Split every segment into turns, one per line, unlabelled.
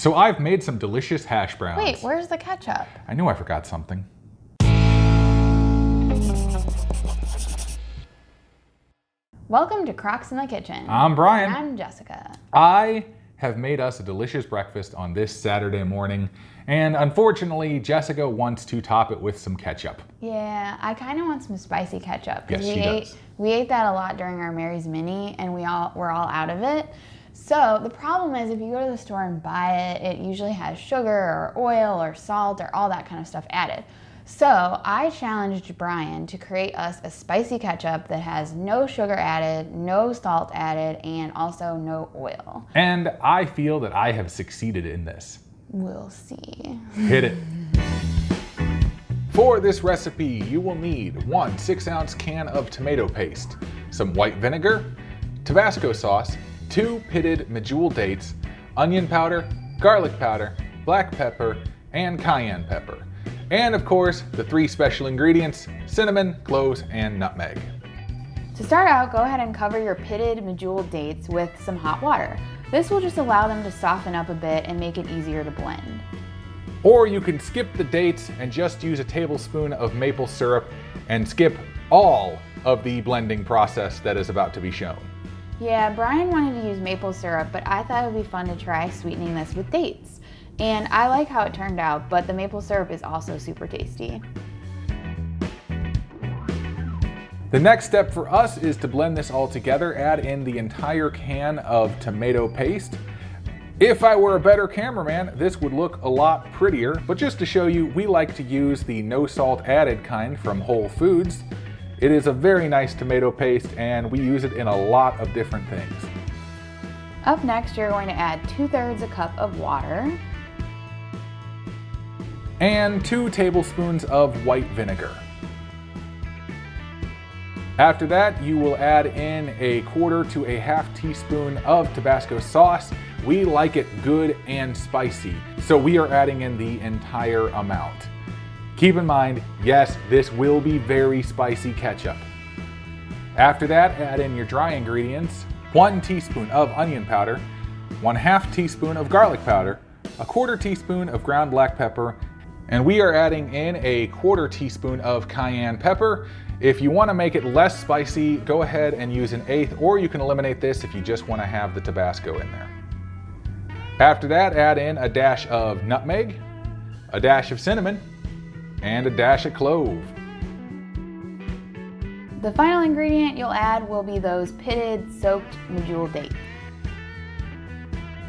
So I've made some delicious hash browns.
Wait, where's the ketchup?
I knew I forgot something.
Welcome to Crocs in the Kitchen.
I'm Brian.
And I'm Jessica.
I have made us a delicious breakfast on this Saturday morning, and unfortunately, Jessica wants to top it with some ketchup.
Yeah, I kind of want some spicy ketchup.
Yes, she does.
We ate that a lot during our Mary's Mini, and we're all out of it. So the problem is, if you go to the store and buy it, it usually has sugar or oil or salt or all that kind of stuff added. So I challenged Brian to create us a spicy ketchup that has no sugar added, no salt added, and also no oil.
And I feel that I have succeeded in this.
We'll see.
Hit it. For this recipe, you will need 1 6-ounce can of tomato paste, some white vinegar, Tabasco sauce, 2 pitted medjool dates, onion powder, garlic powder, black pepper, and cayenne pepper. And of course, the 3 special ingredients, cinnamon, cloves, and nutmeg.
To start out, go ahead and cover your pitted medjool dates with some hot water. This will just allow them to soften up a bit and make it easier to blend.
Or you can skip the dates and just use a tablespoon of maple syrup and skip all of the blending process that is about to be shown.
Yeah, Brian wanted to use maple syrup, but I thought it would be fun to try sweetening this with dates. And I like how it turned out, but the maple syrup is also super tasty.
The next step for us is to blend this all together, add in the entire can of tomato paste. If I were a better cameraman, this would look a lot prettier, but just to show you, we like to use the no salt added kind from Whole Foods. It is a very nice tomato paste and we use it in a lot of different things.
Up next, you're going to add 2/3 a cup of water.
And 2 tablespoons of white vinegar. After that, you will add in 1/4 to 1/2 teaspoon of Tabasco sauce. We like it good and spicy, so we are adding in the entire amount. Keep in mind, yes, this will be very spicy ketchup. After that, add in your dry ingredients, 1 teaspoon of onion powder, 1/2 teaspoon of garlic powder, 1/4 teaspoon of ground black pepper, and we are adding in 1/4 teaspoon of cayenne pepper. If you want to make it less spicy, go ahead and use 1/8, or you can eliminate this if you just want to have the Tabasco in there. After that, add in a dash of nutmeg, a dash of cinnamon, and a dash of clove.
The final ingredient you'll add will be those pitted, soaked medjool dates.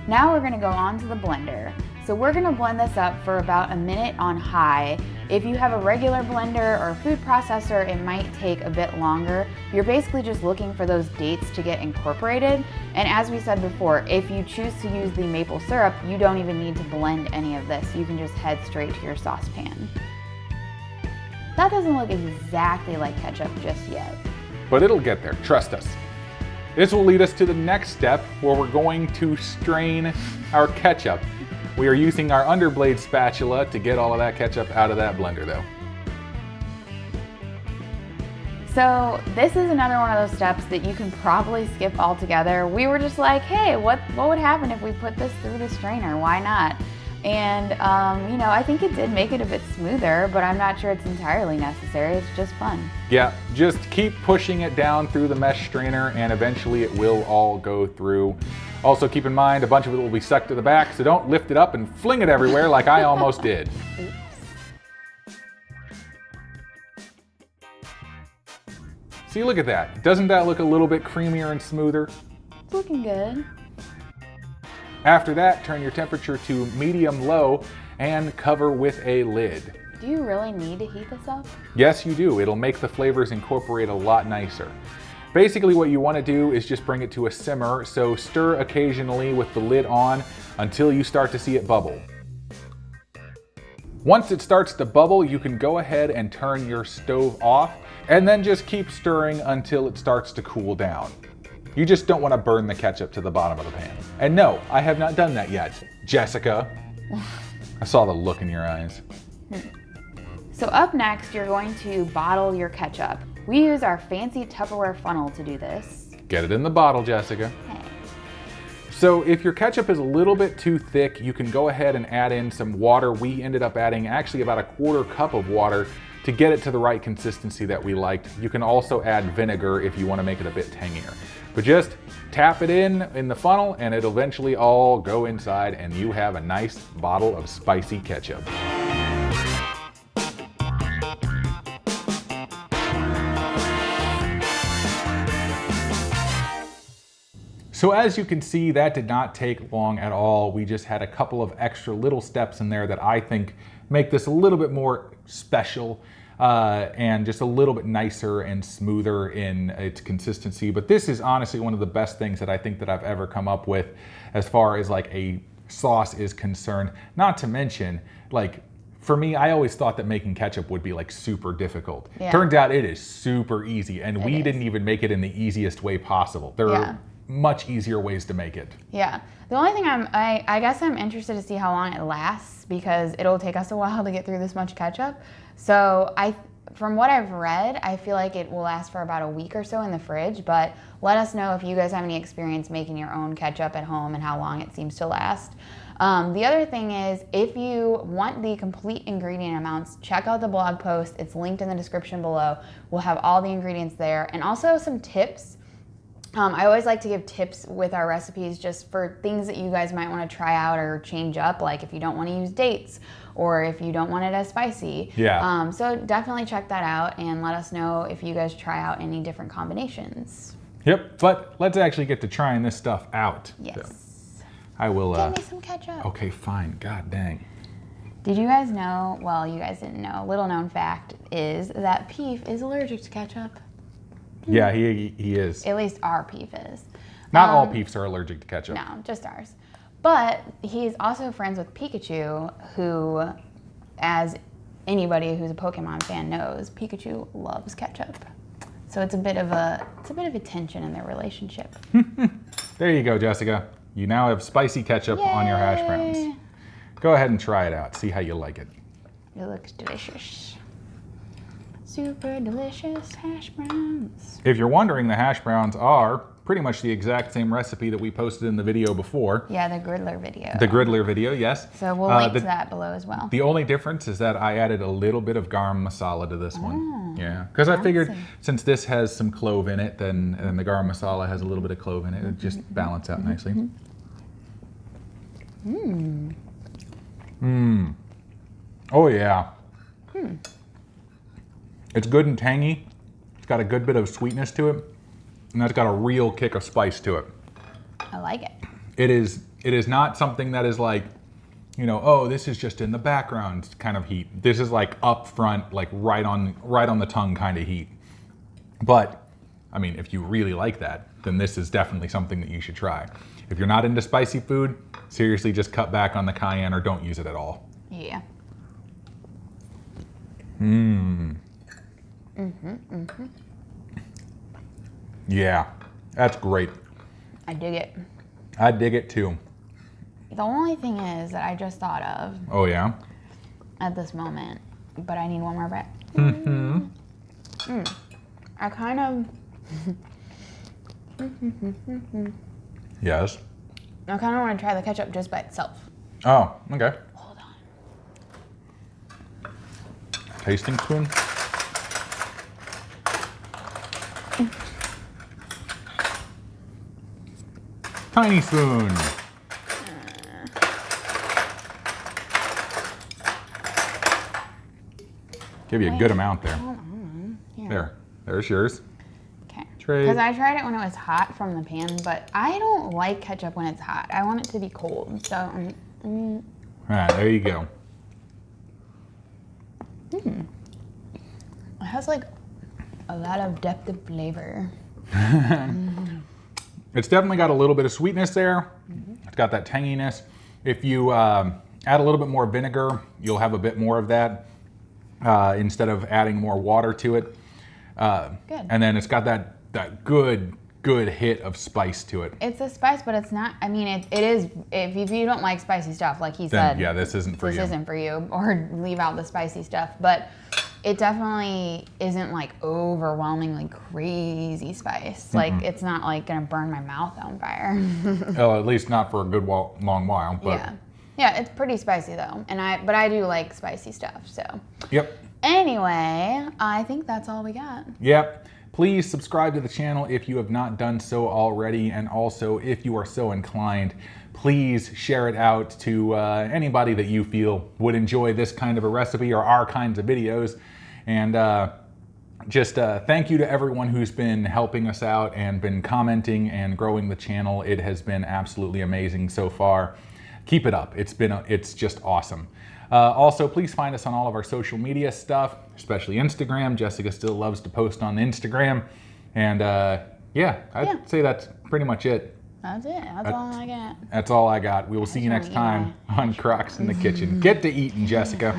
Now we're going to go on to the blender. So we're going to blend this up for about a minute on high. If you have a regular blender or a food processor, it might take a bit longer. You're basically just looking for those dates to get incorporated. And as we said before, if you choose to use the maple syrup, you don't even need to blend any of this. You can just head straight to your saucepan. That doesn't look exactly like ketchup just yet.
But it'll get there, trust us. This will lead us to the next step where we're going to strain our ketchup. We are using our underblade spatula to get all of that ketchup out of that blender though.
So this is another one of those steps that you can probably skip altogether. We were just like, hey, what would happen if we put this through the strainer? Why not? And you know, I think it did make it a bit smoother, but I'm not sure it's entirely necessary. It's just fun.
Yeah, just keep pushing it down through the mesh strainer and eventually it will all go through. Also keep in mind, a bunch of it will be sucked to the back, so don't lift it up and fling it everywhere like I almost did. See, look at that. Doesn't that look a little bit creamier and smoother?
It's looking good.
After that, turn your temperature to medium-low and cover with a lid.
Do you really need to heat this up?
Yes, you do. It'll make the flavors incorporate a lot nicer. Basically what you want to do is just bring it to a simmer, so stir occasionally with the lid on until you start to see it bubble. Once it starts to bubble, you can go ahead and turn your stove off and then just keep stirring until it starts to cool down. You just don't want to burn the ketchup to the bottom of the pan. And no, I have not done that yet, Jessica. I saw the look in your eyes.
So up next, you're going to bottle your ketchup. We use our fancy Tupperware funnel to do this.
Get it in the bottle, Jessica.
Okay.
So if your ketchup is a little bit too thick, you can go ahead and add in some water. We ended up adding actually about a 1/4 cup of water to get it to the right consistency that we liked. You can also add vinegar if you want to make it a bit tangier. But just tap it in the funnel and it'll eventually all go inside and you have a nice bottle of spicy ketchup. So as you can see, that did not take long at all. We just had a couple of extra little steps in there that I think make this a little bit more special and just a little bit nicer and smoother in its consistency. But this is honestly one of the best things that I think that I've ever come up with as far as like a sauce is concerned. Not to mention, like, for me, I always thought that making ketchup would be like super difficult. Yeah. Turns out it is super easy, and we didn't even make it in the easiest way possible. There are much easier ways to make it.
Yeah. The only thing I guess I'm interested to see how long it lasts, because it'll take us a while to get through this much ketchup. So from what I've read, I feel like it will last for about a week or so in the fridge, but let us know if you guys have any experience making your own ketchup at home and how long it seems to last. The other thing is, if you want the complete ingredient amounts, check out the blog post. It's linked in the description below. We'll have all the ingredients there, and also some tips. I always like to give tips with our recipes just for things that you guys might want to try out or change up, like if you don't want to use dates or if you don't want it as spicy.
Yeah.
So definitely check that out and let us know if you guys try out any different combinations.
Yep, but let's actually get to trying this stuff out.
Yes.
So I will...
Give me some ketchup.
Okay, fine. God dang.
Did you guys know, well, you guys didn't know, little known fact is that Peef is allergic to ketchup.
Yeah, he is.
At least our Peef is.
Not all Peefs are allergic to ketchup.
No, just ours. But he's also friends with Pikachu, who, as anybody who's a Pokemon fan knows, Pikachu loves ketchup. So it's a bit of a tension in their relationship.
There you go, Jessica. You now have spicy ketchup on your hash browns. Go ahead and try it out. See how you like it.
It looks delicious. Super delicious hash browns.
If you're wondering, the hash browns are pretty much the exact same recipe that we posted in the video before.
Yeah, the Griddler video.
The Griddler video, yes.
So we'll link to that below as well.
The only difference is that I added a little bit of garam masala to this one. Yeah, because I figured since this has some clove in it, then and the garam masala has a little bit of clove in it, it would just balance out nicely. Oh yeah. It's good and tangy. It's got a good bit of sweetness to it, and that's got a real kick of spice to it.
I like it.
It is not something that is like, you know, oh, this is just in the background kind of heat. This is like up front, like right on the tongue kind of heat. But I mean, if you really like that, then this is definitely something that you should try. If you're not into spicy food, seriously, just cut back on the cayenne or don't use it at all.
Yeah.
Yeah, that's great.
I dig it.
I dig it too.
The only thing is that I just thought of.
Oh yeah?
At this moment, but I need one more bite. I kind of.
Yes.
I kind of want to try the ketchup just by itself.
Oh, okay.
Hold on.
Tasting spoon? Tiny spoon. Give you a good amount there. Here. There's yours.
Okay.
Trade.
Because I tried it when it was hot from the pan, but I don't like ketchup when it's hot. I want it to be cold. So,
All right, there you go.
It has like a lot of depth of flavor.
It's definitely got a little bit of sweetness there. It's got that tanginess. If you add a little bit more vinegar, you'll have a bit more of that instead of adding more water to it.
Good.
And then it's got that good hit of spice to it.
It's a spice, but it's not, I mean, it is, if you don't like spicy stuff, like he said.
Yeah, this isn't for you.
This isn't for you, or leave out the spicy stuff. But it definitely isn't like overwhelmingly crazy spice. Like it's not like gonna burn my mouth on fire.
Well, at least not for a good long while. But
Yeah, it's pretty spicy though, but I do like spicy stuff. So.
Yep.
Anyway, I think that's all we got.
Yep. Please subscribe to the channel if you have not done so already, and also if you are so inclined, please share it out to anybody that you feel would enjoy this kind of a recipe or our kinds of videos. And just thank you to everyone who's been helping us out and been commenting and growing the channel. It has been absolutely amazing so far. Keep it up. It's just awesome. Also, please find us on all of our social media stuff, especially Instagram. Jessica still loves to post on Instagram. And yeah, I'd say that's pretty much it.
That's it. That's all I got.
That's all I got. We will see you next time on Crocs in the Kitchen. Get to eating, Jessica.